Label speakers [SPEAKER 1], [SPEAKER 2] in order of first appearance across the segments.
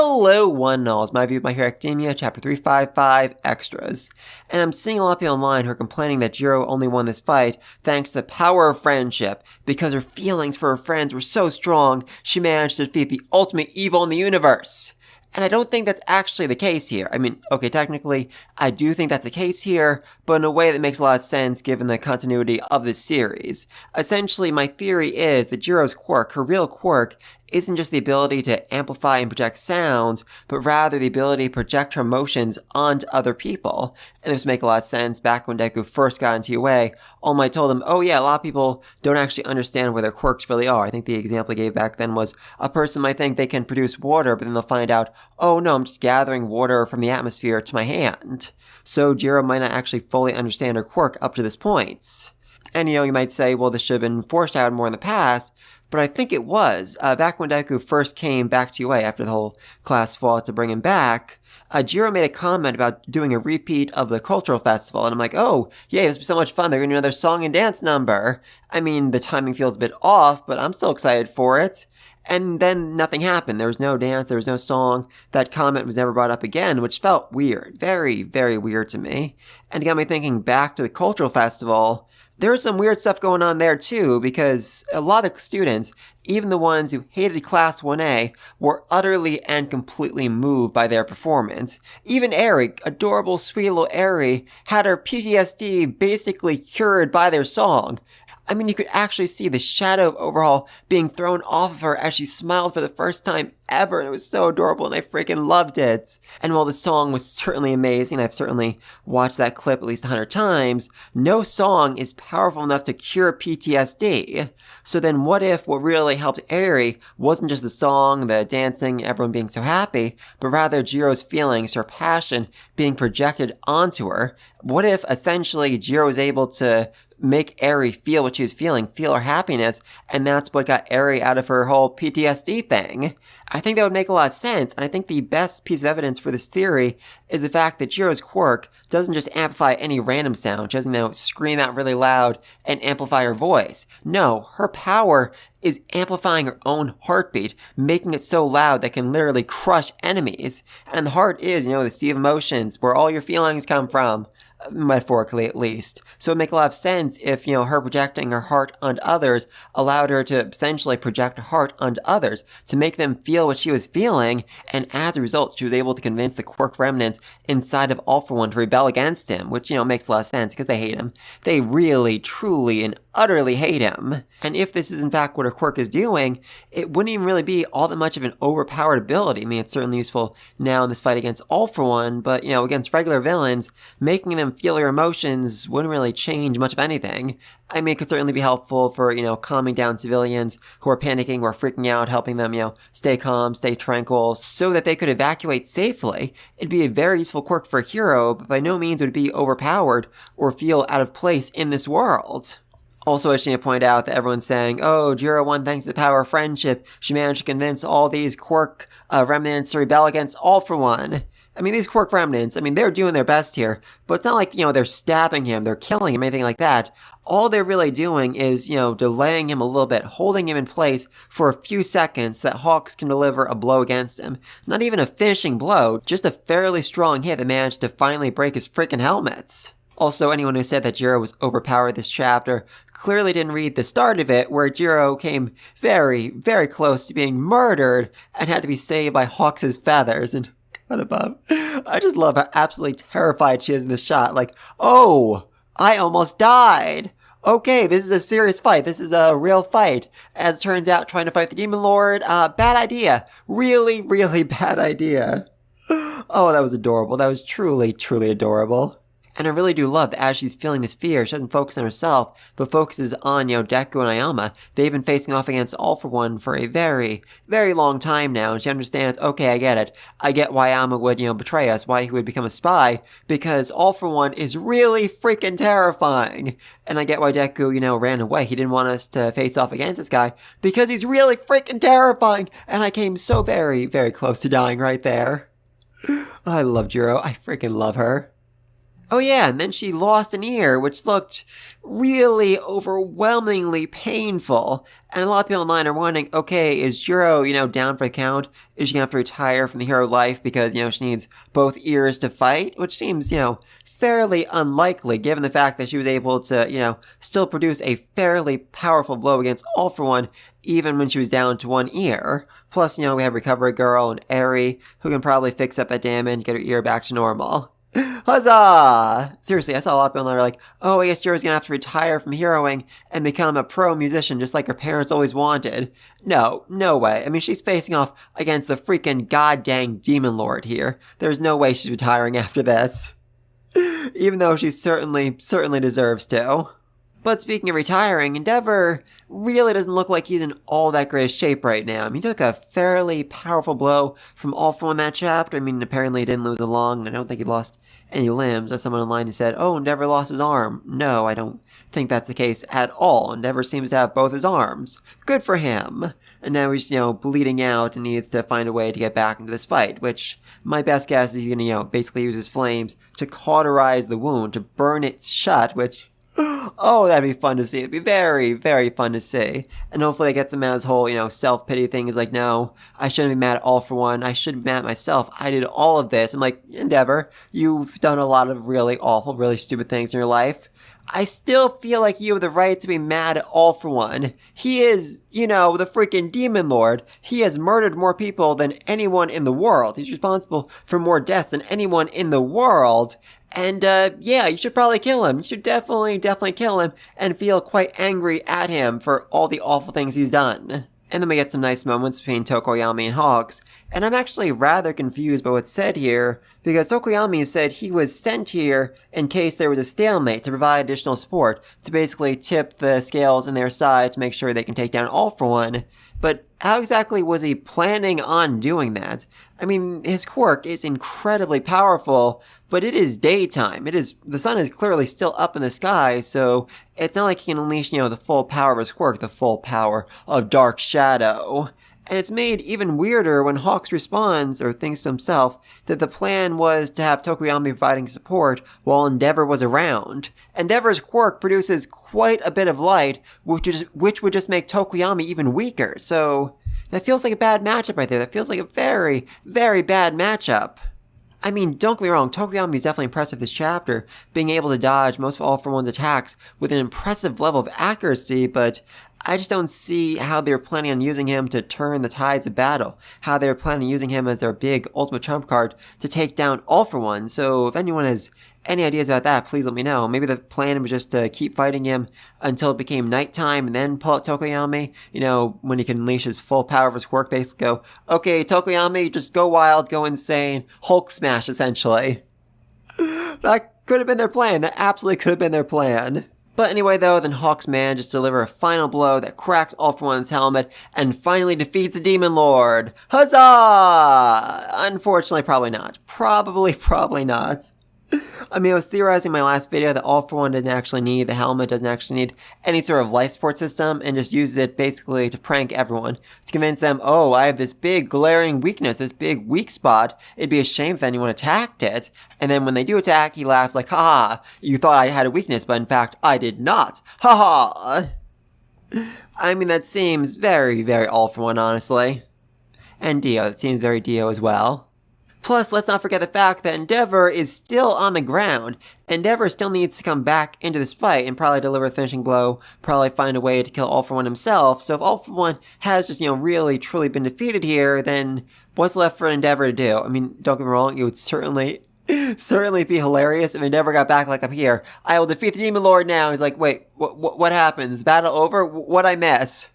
[SPEAKER 1] Hello, one and all. It's My View of My Hero Academia, Chapter 355, Extras. And I'm seeing a lot of people online who are complaining that Jiro only won this fight thanks to the power of friendship. Because her feelings for her friends were so strong, she managed to defeat the ultimate evil in the universe. And I don't think that's actually the case here. I mean, okay, technically, I do think that's the case here, but in a way that makes a lot of sense given the continuity of this series. Essentially, my theory is that Jiro's quirk, her real quirk, isn't just the ability to amplify and project sounds, but rather the ability to project her emotions onto other people. And this would make a lot of sense back when Deku first got into UA. All Might told him, oh yeah, a lot of people don't actually understand where their quirks really are. I think the example he gave back then was a person might think they can produce water, but then they'll find out, oh no, I'm just gathering water from the atmosphere to my hand. So Jiro might not actually fully understand her quirk up to this point. And you might say, well, this should have been foreshadowed more in the past, but I think it was. Back when Deku first came back to UA after the whole class fought to bring him back, Jiro made a comment about doing a repeat of the cultural festival, and I'm like, oh, yay, this will be so much fun, they're going to do another song and dance number. I mean, the timing feels a bit off, but I'm still excited for it. And then nothing happened. There was no dance, there was no song. That comment was never brought up again, which felt weird. Very, very weird to me. And it got me thinking back to the cultural festival. There was some weird stuff going on there too, because a lot of students, even the ones who hated Class 1A, were utterly and completely moved by their performance. Even Eri, adorable, sweet little Eri, had her PTSD basically cured by their song. I mean, you could actually see the shadow of Overhaul being thrown off of her as she smiled for the first time ever, and it was so adorable, and I freaking loved it. And while the song was certainly amazing, I've certainly watched that clip at least 100 times, no song is powerful enough to cure PTSD. So then what if what really helped Eri wasn't just the song, the dancing, and everyone being so happy, but rather Jiro's feelings, her passion being projected onto her? What if essentially Jiro was able to make Eri feel what she was feeling, feel her happiness, and that's what got Eri out of her whole PTSD thing? I think that would make a lot of sense, and I think the best piece of evidence for this theory is the fact that Jiro's quirk doesn't just amplify any random sound. She doesn't, scream out really loud and amplify her voice. No, her power is amplifying her own heartbeat, making it so loud that it can literally crush enemies. And the heart is, the sea of emotions, where all your feelings come from. Metaphorically at least. So it would make a lot of sense if, her projecting her heart onto others allowed her to essentially project her heart onto others to make them feel what she was feeling, and as a result, she was able to convince the quirk remnants inside of All For One to rebel against him, which, makes a lot of sense because they hate him. They really, truly, and utterly hate him. And if this is in fact what her quirk is doing, it wouldn't even really be all that much of an overpowered ability. I mean, it's certainly useful now in this fight against All For One, but, against regular villains, making them feel their emotions wouldn't really change much of anything. I mean, it could certainly be helpful for, calming down civilians who are panicking or freaking out, helping them, stay calm, stay tranquil, so that they could evacuate safely. It'd be a very useful quirk for a hero, but by no means would it be overpowered or feel out of place in this world. Also, I just need to point out that everyone's saying, oh, Jiro won thanks to the power of friendship. She managed to convince all these quirk remnants to rebel against All For One. I mean, these quirk remnants, they're doing their best here, but it's not like, they're stabbing him, they're killing him, anything like that. All they're really doing is, delaying him a little bit, holding him in place for a few seconds so that Hawks can deliver a blow against him. Not even a finishing blow, just a fairly strong hit that managed to finally break his freaking helmets. Also, anyone who said that Jiro was overpowered this chapter clearly didn't read the start of it, where Jiro came very, very close to being murdered and had to be saved by Hawks' feathers. And God above, I just love how absolutely terrified she is in this shot. Like, oh, I almost died. Okay, this is a serious fight. This is a real fight. As it turns out, trying to fight the Demon Lord, bad idea. Really, really bad idea. Oh, that was adorable. That was truly, truly adorable. And I really do love that as she's feeling this fear, she doesn't focus on herself, but focuses on, Deku and Ayama. They've been facing off against All For One for a very, very long time now, and she understands, okay, I get it. I get why Ayama would, betray us, why he would become a spy, because All For One is really freaking terrifying. And I get why Deku, ran away. He didn't want us to face off against this guy, because he's really freaking terrifying, and I came so very, very close to dying right there. I love Jiro. I freaking love her. Oh yeah, and then she lost an ear, which looked really overwhelmingly painful. And a lot of people online are wondering, okay, is Juro, down for the count? Is she gonna have to retire from the hero life because, she needs both ears to fight? Which seems, fairly unlikely given the fact that she was able to, still produce a fairly powerful blow against All For One, even when she was down to one ear. Plus, we have Recovery Girl and Eri, who can probably fix up that damage and get her ear back to normal. Huzzah! Seriously, I saw a lot of people that are like, oh, I guess Juro's gonna have to retire from heroing and become a pro musician just like her parents always wanted. No way. I mean, she's facing off against the freaking goddamn Demon Lord here. There's no way she's retiring after this. Even though she certainly deserves to. But speaking of retiring, Endeavor really doesn't look like he's in all that great shape right now. I mean, he took a fairly powerful blow from All For One that chapter. I mean, apparently he didn't lose a lung. I don't think he lost any limbs. There's someone online who said, oh, Endeavor lost his arm. No, I don't think that's the case at all. Endeavor seems to have both his arms. Good for him. And now he's, bleeding out and needs to find a way to get back into this fight, which my best guess is he's going to, basically use his flames to cauterize the wound, to burn it shut, which... oh, that'd be fun to see. It'd be very, very fun to see. And hopefully it gets him out of his whole, self-pity thing. Is like, no, I shouldn't be mad at All For One. I should be mad at myself. I did all of this. I'm like, Endeavor, you've done a lot of really awful, really stupid things in your life. I still feel like you have the right to be mad at All For One. He is, the freaking Demon Lord. He has murdered more people than anyone in the world. He's responsible for more deaths than anyone in the world. And, yeah, you should probably kill him. You should definitely kill him and feel quite angry at him for all the awful things he's done. And then we get some nice moments between Tokoyami and Hawks. And I'm actually rather confused by what's said here, because Tokoyami said he was sent here in case there was a stalemate to provide additional support, to basically tip the scales in their side to make sure they can take down All For One. But how exactly was he planning on doing that? I mean, his quirk is incredibly powerful, but it is daytime. The sun is clearly still up in the sky, so it's not like he can unleash, the full power of his quirk, the full power of Dark Shadow. And it's made even weirder when Hawks responds, or thinks to himself, that the plan was to have Tokoyami providing support while Endeavor was around. Endeavor's quirk produces quite a bit of light, which would just make Tokoyami even weaker, so that feels like a bad matchup right there. That feels like a very, very bad matchup. I mean, don't get me wrong, Tokoyami is definitely impressive this chapter, being able to dodge most of All For One's attacks with an impressive level of accuracy, but I just don't see how they're planning on using him to turn the tides of battle, how they're planning on using him as their big ultimate trump card to take down All For One. So if anyone has any ideas about that, please let me know. Maybe the plan was just to keep fighting him until it became nighttime and then pull out Tokoyami, when he can unleash his full power of his quirk, basically go, okay, Tokoyami, just go wild, go insane, Hulk smash, essentially. That could have been their plan. That absolutely could have been their plan. But anyway, though, then Hawks manages to deliver a final blow that cracks All For One's helmet and finally defeats the Demon Lord. Huzzah! Unfortunately, probably not. Probably not. I mean, I was theorizing in my last video that All For One didn't actually need the helmet, doesn't actually need any sort of life support system, and just uses it basically to prank everyone, to convince them, oh, I have this big glaring weakness, this big weak spot, it'd be a shame if anyone attacked it. And then when they do attack, he laughs like, haha, you thought I had a weakness, but in fact, I did not. Haha. I mean, that seems very, very All For One, honestly. And Dio, that seems very Dio as well. Plus, let's not forget the fact that Endeavor is still on the ground. Endeavor still needs to come back into this fight and probably deliver a finishing blow, probably find a way to kill All For One himself. So if All For One has just, really, truly been defeated here, then what's left for Endeavor to do? I mean, don't get me wrong, it would certainly be hilarious if Endeavor got back like up here. I will defeat the Demon Lord now. He's like, wait, what happens? Battle over? What'd I miss?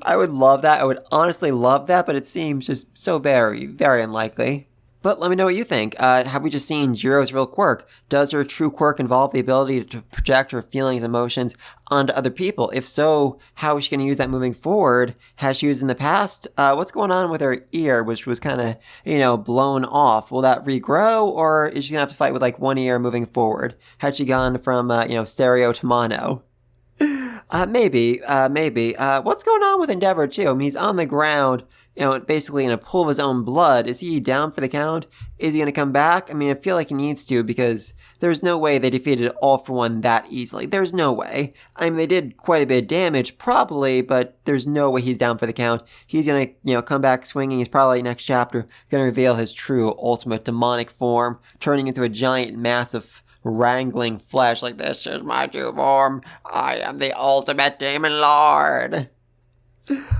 [SPEAKER 1] I would love that. I would honestly love that, but it seems just so very, very unlikely. But let me know what you think. Have we just seen Juro's real quirk? Does her true quirk involve the ability to project her feelings and emotions onto other people? If so, how is she going to use that moving forward? Has she used in the past? What's going on with her ear, which was kind of, blown off? Will that regrow, or is she going to have to fight with, one ear moving forward? Had she gone from, stereo to mono? Maybe. What's going on with Endeavor, too? I mean, he's on the ground, basically in a pool of his own blood. Is he down for the count? Is he going to come back? I mean, I feel like he needs to, because there's no way they defeated All For One that easily. There's no way. I mean, they did quite a bit of damage, probably, but there's no way he's down for the count. He's going to, come back swinging. He's probably next chapter going to reveal his true ultimate demonic form, turning into a giant, massive wrangling flesh like, this is my true form. I am the ultimate demon lord.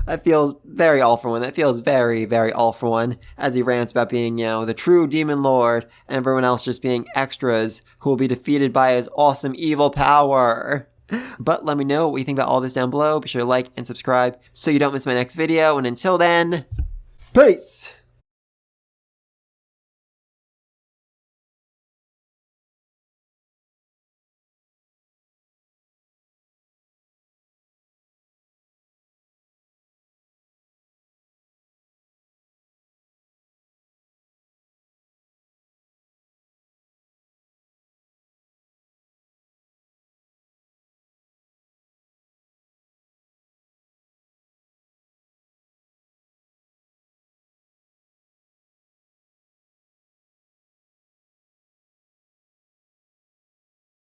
[SPEAKER 1] That feels very All For One. That feels very, very All For One, as he rants about being, the true demon lord, and everyone else just being extras who will be defeated by his awesome evil power. But let me know what you think about all this down below. Be sure to like and subscribe so you don't miss my next video. And until then, peace!